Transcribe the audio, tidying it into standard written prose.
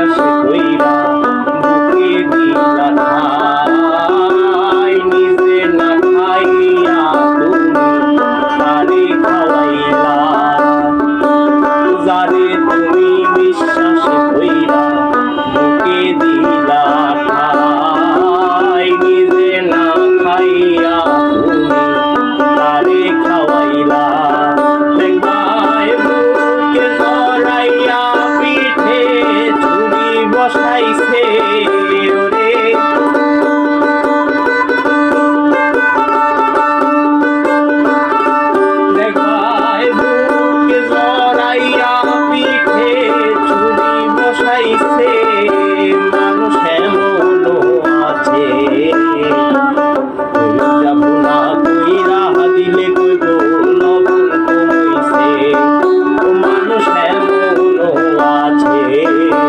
বিশ্বাস কইরা বুকে দিলা ঠাই, নিজে না খাইয়া তুমি তারে খাওয়াইলা। যারে তুমি বিশ্বাস কইরা বুকে দিলা ঠাই, নিজে না খাইয়া তুমি তারে খাওয়াইলা। দেখবাই বুকে জড়াইয়া পিঠে ছুরি বসাইছে ওরে, দেখবাই বুকে জড়াইয়া পিঠে ছুরি বসাইছে